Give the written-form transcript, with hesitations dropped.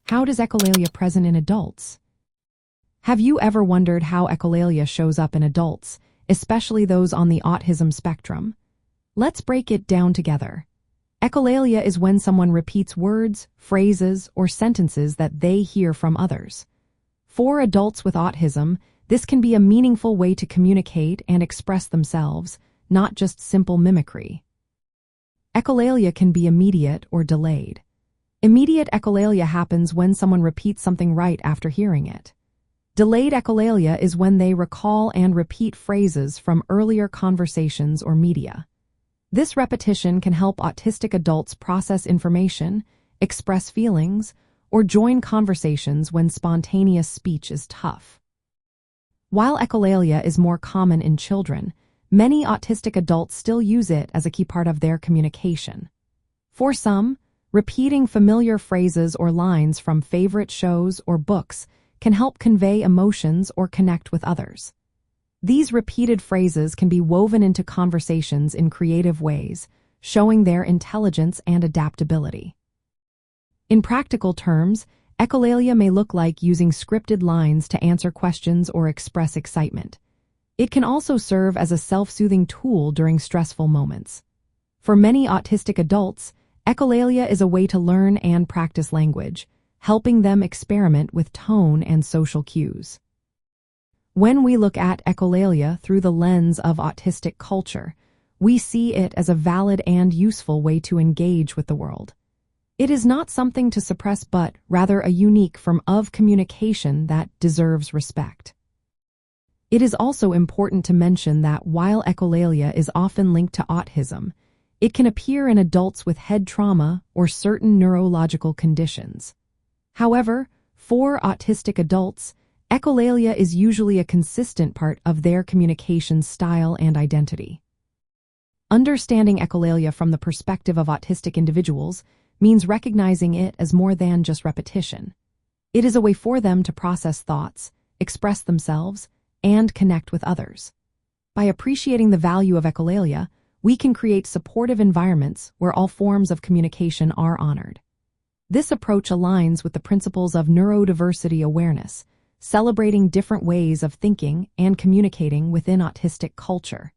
How does echolalia present in adults? Have you ever wondered how echolalia shows up in adults, especially those on the autism spectrum? Let's break it down together. Echolalia is when someone repeats words, phrases, or sentences that they hear from others. For adults with autism, this can be a meaningful way to communicate and express themselves, not just simple mimicry. Echolalia can be immediate or delayed. Immediate echolalia happens when someone repeats something right after hearing it. Delayed echolalia is when they recall and repeat phrases from earlier conversations or media. This repetition can help autistic adults process information, express feelings, or join conversations when spontaneous speech is tough. While echolalia is more common in children, many autistic adults still use it as a key part of their communication. For some, repeating familiar phrases or lines from favorite shows or books can help convey emotions or connect with others. These repeated phrases can be woven into conversations in creative ways, showing their intelligence and adaptability. In practical terms, echolalia may look like using scripted lines to answer questions or express excitement. It can also serve as a self-soothing tool during stressful moments. For many autistic adults, echolalia is a way to learn and practice language, helping them experiment with tone and social cues. When we look at echolalia through the lens of autistic culture, we see it as a valid and useful way to engage with the world. It is not something to suppress but rather a unique form of communication that deserves respect. It is also important to mention that while echolalia is often linked to autism, it can appear in adults with head trauma or certain neurological conditions. However, for autistic adults, echolalia is usually a consistent part of their communication style and identity. Understanding echolalia from the perspective of autistic individuals means recognizing it as more than just repetition. It is a way for them to process thoughts, express themselves, and connect with others. By appreciating the value of echolalia, we can create supportive environments where all forms of communication are honored. This approach aligns with the principles of neurodiversity awareness, celebrating different ways of thinking and communicating within autistic culture.